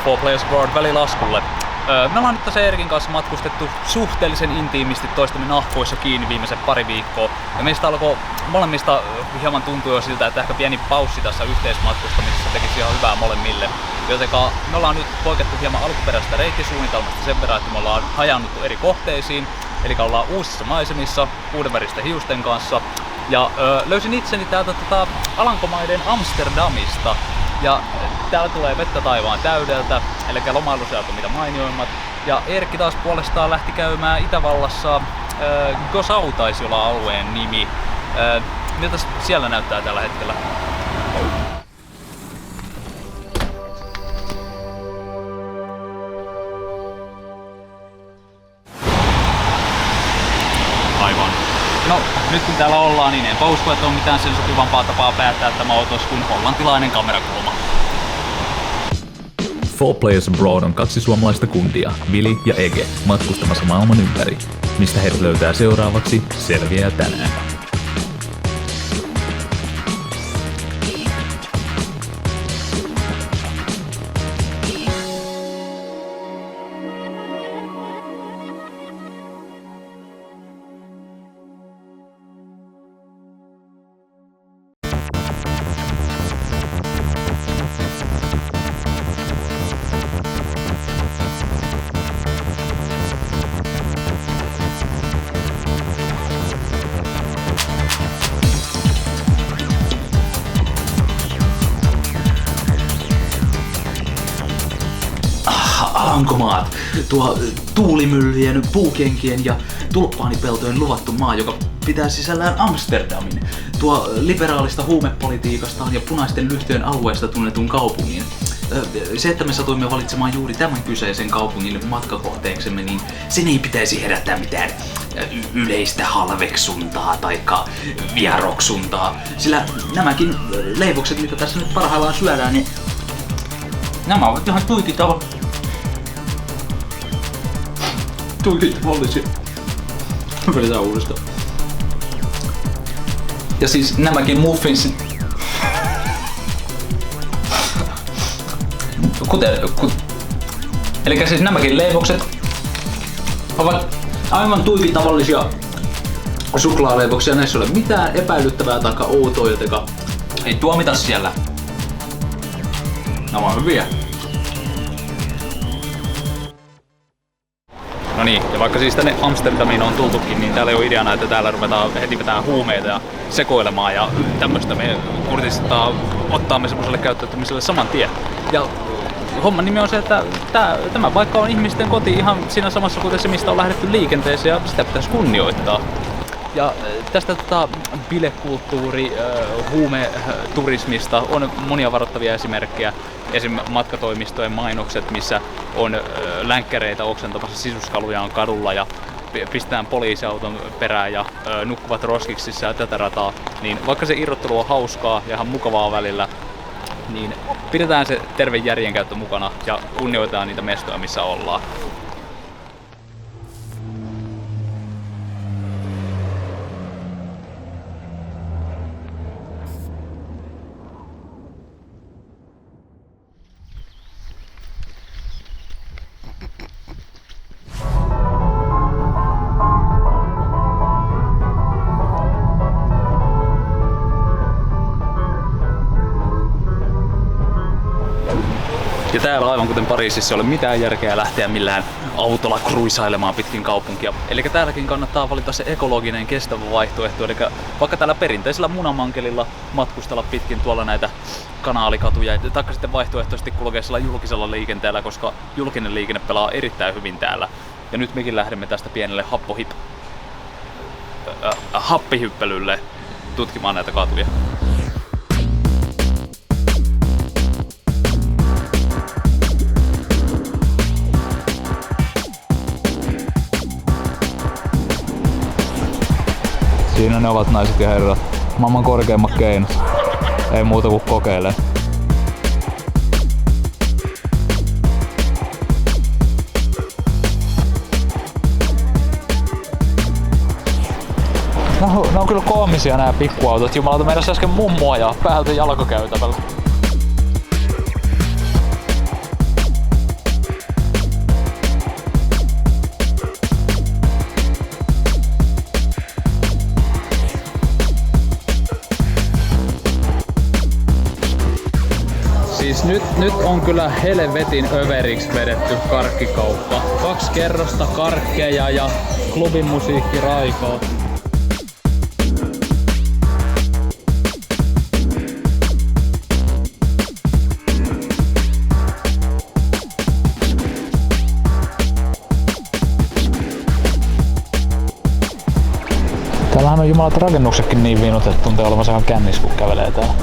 Four Players Abroad välilaskulle. Me ollaan nyt tässä Erikin kanssa matkustettu suhteellisen intiimisti toistemme nahkoissa kiinni viimeisen pari viikkoa. Ja meistä alkoi molemmista hieman tuntua jo siltä, että ehkä pieni paussi tässä yhteismatkustamisessa tekisi ihan hyvää molemmille. Jotenka me ollaan nyt poikettu hieman alkuperäisestä reittisuunnitelmasta sen verran, että me ollaan hajannuttu eri kohteisiin. Eli ollaan uusissa maisemissa, uudenväristen hiusten kanssa. Ja löysin itseni täältä Alankomaiden Amsterdamista. Ja täällä tulee vettä taivaan täydeltä, eli lomailuseudut on mitä mainioimmat. Ja Erkki taas puolestaan lähti käymään Itävallassa, Gosau taisi olla alueen nimi. Miltä siellä näyttää tällä hetkellä? Aivan. No, nyt kun täällä ollaan, niin enpä usko, että on mitään sen sopivampaa tapaa päättää tämä otos kuin hollantilainen kamerakulma. Four Players Abroad on 2 suomalaista kundia, Vili ja Ege, matkustamassa maailman ympäri. Mistä heidät löytää seuraavaksi, selviää tänään. Alankomaat, tuo tuulimyllyjen, puukenkien ja tulppaanipeltojen luvattu maa, joka pitää sisällään Amsterdamin, tuo liberaalista huumepolitiikastaan ja punaisten lyhtyjen alueesta tunnetun kaupungin. Se, että me satuimme valitsemaan juuri tämän kyseisen kaupungin matkakohteeksemme, niin sen ei pitäisi herättää mitään yleistä halveksuntaa tai vieroksuntaa, sillä nämäkin leivokset, mitä tässä nyt parhaillaan syödään, niin nämä ovat ihan tuikitavallisia. Vedetään uudestaan. Ja siis nämäkin muffinsit. Elikkä siis nämäkin leivokset ovat aivan tuikitavallisia suklaaleivoksia. Näissä ei ole mitään epäilyttävää tai outoa, jotenka ei tuomita siellä. Nämä on hyviä. No niin, ja vaikka siis tänne Amsterdamiin on tultukin, niin täällä ei ole ideana, että täällä ruvetaan heti vetää huumeita ja sekoilemaan ja tämmöstä. Me kurtistetaan ottaa me semmoiselle käyttäytymiselle saman tien. Ja homman nimi on se, että tämä paikka on ihmisten koti ihan siinä samassa kuin se, mistä on lähdetty liikenteeseen, ja sitä pitäisi kunnioittaa. Ja tästä bilekulttuuri, huumeturismista on monia varoittavia esimerkkejä. Esim. Matkatoimistojen mainokset, missä on länkkäreitä oksentamassa sisuskalujaan kadulla ja pistetään poliisiauton perään ja nukkuvat roskiksissa ja tätä rataa. Niin vaikka se irrottelu on hauskaa ja ihan mukavaa välillä, niin pidetään se terve järjenkäyttö mukana ja kunnioitetaan niitä mestoja, missä ollaan. Ja täällä aivan kuten Pariisissa ei ole mitään järkeä lähteä millään autolla kruisailemaan pitkin kaupunkia. Eli täälläkin kannattaa valita se ekologinen kestävä vaihtoehto. Eli vaikka täällä perinteisellä munamankelilla matkustella pitkin tuolla näitä kanaalikatuja, taikka sitten vaihtoehtoisesti kulkea julkisella liikenteellä, koska julkinen liikenne pelaa erittäin hyvin täällä. Ja nyt mekin lähdemme tästä pienelle happihyppelylle tutkimaan näitä katuja. Siinä ne ovat, naiset ja herrat. Maailman korkeimmat keinot. Ei muuta kuin kokeilee. Ne on kyllä koomisia nää pikkuautot. Jumalauta, meidän äsken mummo ajaa päältä jalkakäytävällä. Nyt on kyllä helvetin överiksi vedetty karkkikauppa. 2 kerrosta karkkeja ja klubin musiikki raikoo. Täällähän on jumalat rakennuksetkin niin viinut, tuntee olevansa ihan kännis kun kävelee täällä.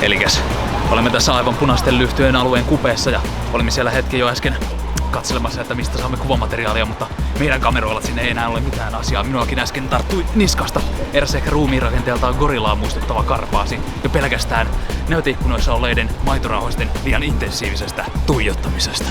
Elikäs, olemme tässä aivan punaisten lyhtyjen alueen kupeessa ja olimme siellä hetken jo äsken katselemassa, että mistä saamme kuvamateriaalia, mutta meidän kameroilla sinne ei enää ole mitään asiaa. Minuakin äsken tarttui niskasta eräs ehkä ruumiinrakenteeltaan gorillaa muistuttava karpaasi jo pelkästään näyteikkunoissa olleiden maitorauhoisten liian intensiivisestä tuijottamisesta.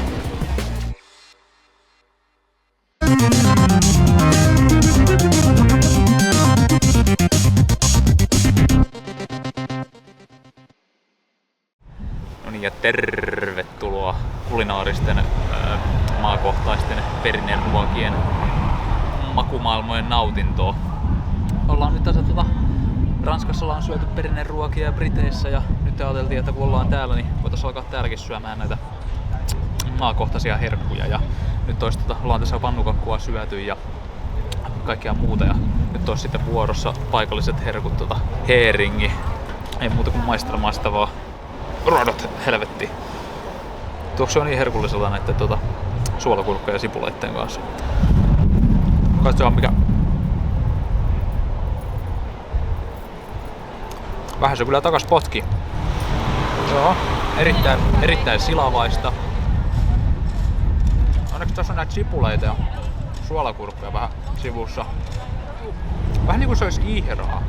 No niin, ja tervetuloa kulinaaristen maakohtaisten perinneruokien makumaailmojen nautintoon. Ollaan nyt tässä Ranskassa ollaan syöty perinneruokia ja Briteissä ja nyt ajateltiin, että kun ollaan täällä, niin voitaisiin alkaa täälläkin syömään näitä maakohtaisia herkkuja. Ja nyt ollaan tässä pannukakkua syöty ja kaikkea muuta ja nyt olisi sitten vuorossa paikalliset herkut heeringi. Ei muuta kuin maistelemaan sitä vaan. Rodot helvetti. Tuokse on niin herkullisella näitten suolakurkkuja ja sipuleitten kanssa. Katsotaan mikä. Vähän se kyllä takas potki. Joo, erittäin silavaista. Onneksi tässä on näitä sipuleita ja suolakurkkuja vähän sivussa. Vähän niinku se olisi ihraa.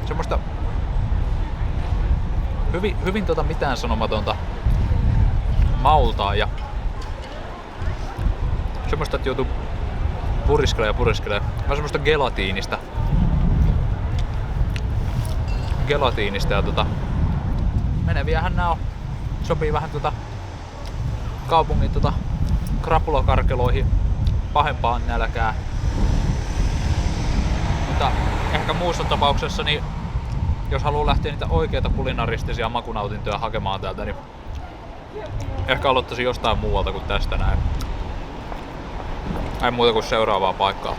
Semmoista hyvin mitään sanomatonta maultaa ja semmoista, että joutuu puriskelemaan. Vähän semmoista gelatiinista ja meneviähän nää on. Sopii vähän kaupungin krapulakarkeloihin pahempaan nälkään. Mutta ehkä muussa tapauksessa niin jos haluaa lähteä niitä oikeita kulinaristisia makunautintoja hakemaan täältä, niin ehkä aloittaisin jostain muualta kuin tästä näin. Ei muuta kuin seuraavaa paikkaa.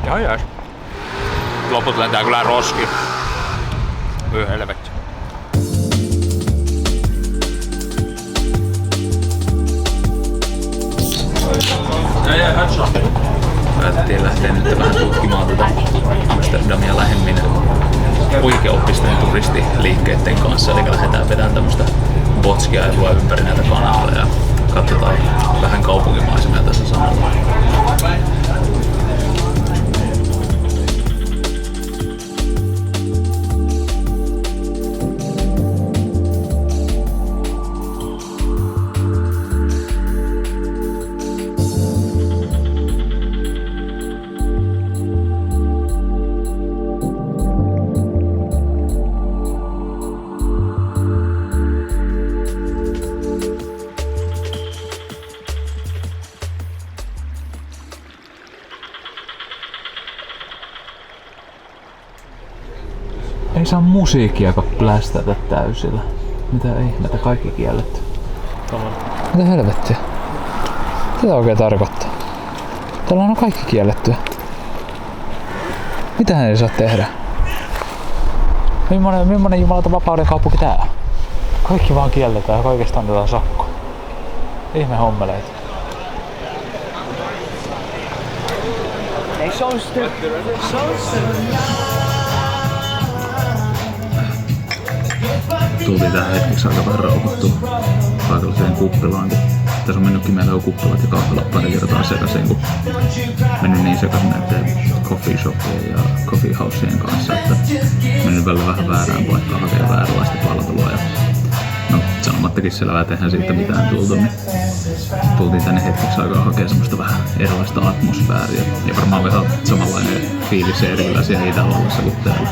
Ja jäis. Loput lentää kyllä roski. Voi helvetti. Päätettiin lähteä nyt vähän tutkimaan Amsterdamia lähemmin oikeaoppisten turistiliikkeiden kanssa, eli lähdetään vetämään tämmöstä botskiailua ympäri näitä kanaleja ja katsotaan vähän kaupunkimaisemia tässä samalla. Ei saa musiikkiakaan plästätä täysillä. Mitä ihmettä, kaikki kielletty. Mitä helvettiä? Mitä oikein tarkoittaa? Täällä on kaikki kiellettyä. Mitähän ei saa tehdä? Millainen jumalata vapauden kaupunki tää on? Kaikki vaan kielletään ja kaikesta annetaan sakko. Ihme hommeleita. Tultiin tähän hetkeksi aika vähän rauhoittua paikalliseen kuppilaan. Tässä on mennytkin meillä jo kuppilat ja kahvilat pari kertaa sekaisin, kun mennyt niin sekaisin näiden coffee shopien ja coffee houseen kanssa, että mennyt välillä vähän väärään paikkaan hakemaan vääränlaista palvelua. Ja no sanomattakin selvää, tehdään siitä mitään tultu, niin tultiin tänne hetkeksi aikaa hakemaan semmoista vähän erilaista atmosfääriä. Ja varmaan vähän samanlainen fiilis erillä siellä Itävallassa kuin täällä.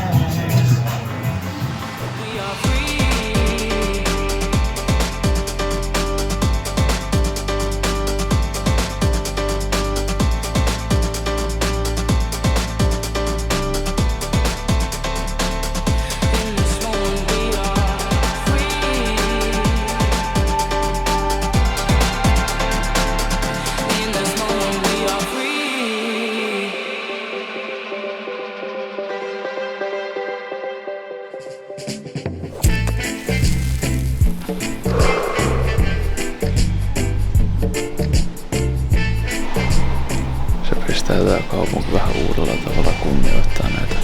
Tää kaupunki vähän uudella tavalla kunnioittaa näitä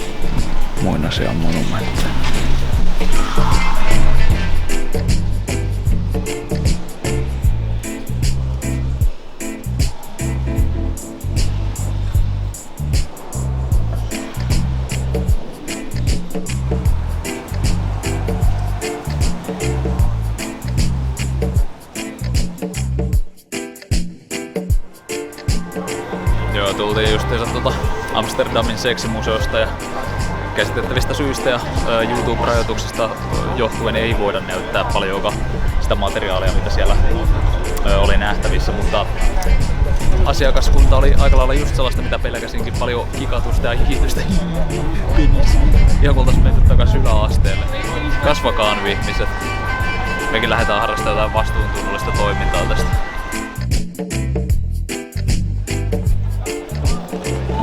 muinaisia monumentteja. Joo, tultiin justiinsa Amsterdamin seksimuseosta ja käsitettävistä syistä ja YouTube-rajoituksista johtuen ei voida näyttää paljonkaan sitä materiaalia, mitä siellä oli nähtävissä, mutta asiakaskunta oli aika lailla just sellaista, mitä pelkäsinkin, paljon kikatusta ja hikitystä. Ihan kun oltais menty takas yläasteelle. Kasvakaa nyt ihmiset. Mekin lähdetään harrastamaan jotain vastuuntunnollista toimintaa tästä.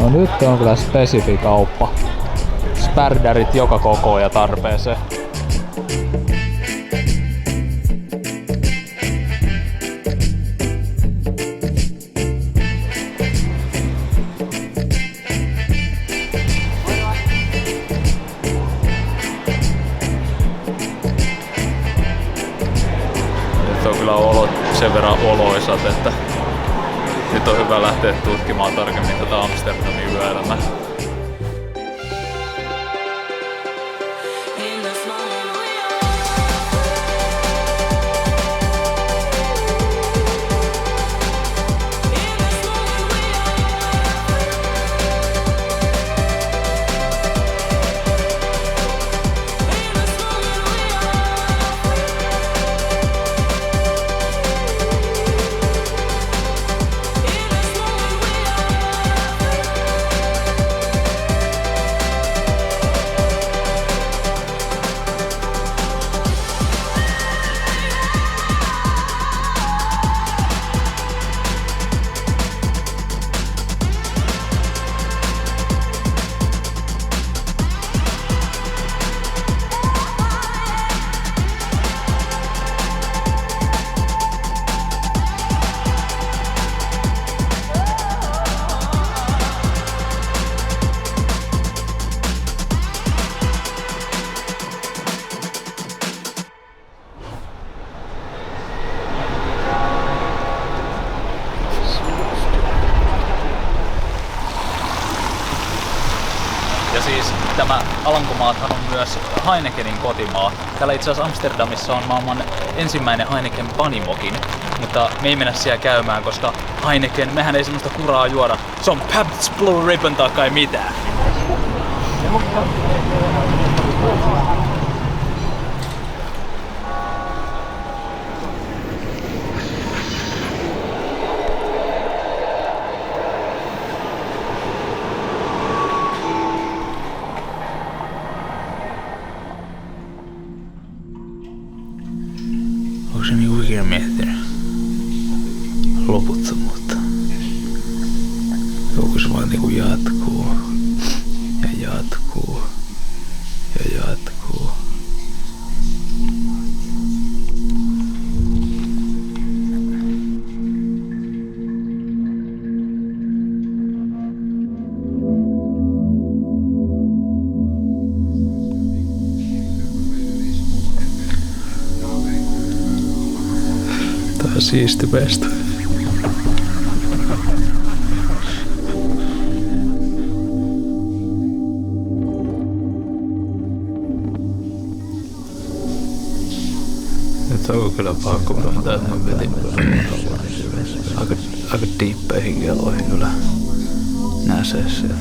No nyt on kyllä spesifi kauppa. Spärdärit joka kokoon ja tarpeeseen. Nyt on kyllä olot sen verran oloisat, että nyt on hyvä lähteä tutkimaan tarkemmin tätä Amsterdamin yöelämää. Ja siis tämä Alankomaathan on myös Heinekenin kotimaa. Täällä itse asiassa Amsterdamissa on maailman ensimmäinen Heineken panimokin, mutta me ei mennä siellä käymään, koska Heineken, mehän ei semmoista kuraa juoda. Se on Pabst Blue Ribbon tai kai mitään. Onko se niinku ikinä miettinyt loputtomuutta? Onko se vaan niinku jatkuu ja jatkuu ja jatkuu? Tää on siisti meistä. Nyt Tästä on kyllä pakko myöntää, että mä vetin aika diippeihin keloihin kyllä nää sessiot.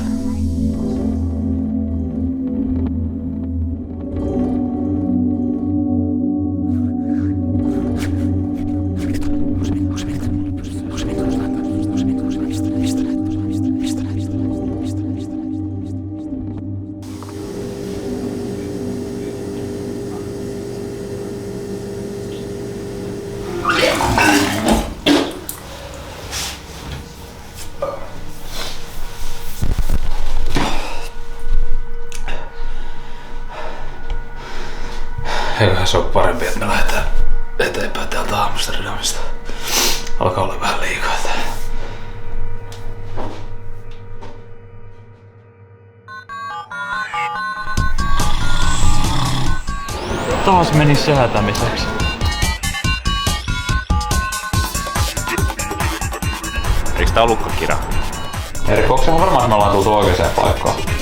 Eiköhän se ole parempi, että me lähdetään eteenpäin täältä Amsterdamista. Alkaa olla vähän liikaa täällä. Taas meni säätämiseksi. Eiks tää ollutkaan kira? Erikouksenhan varmaan me ollaan tultu oikeaan paikkaan.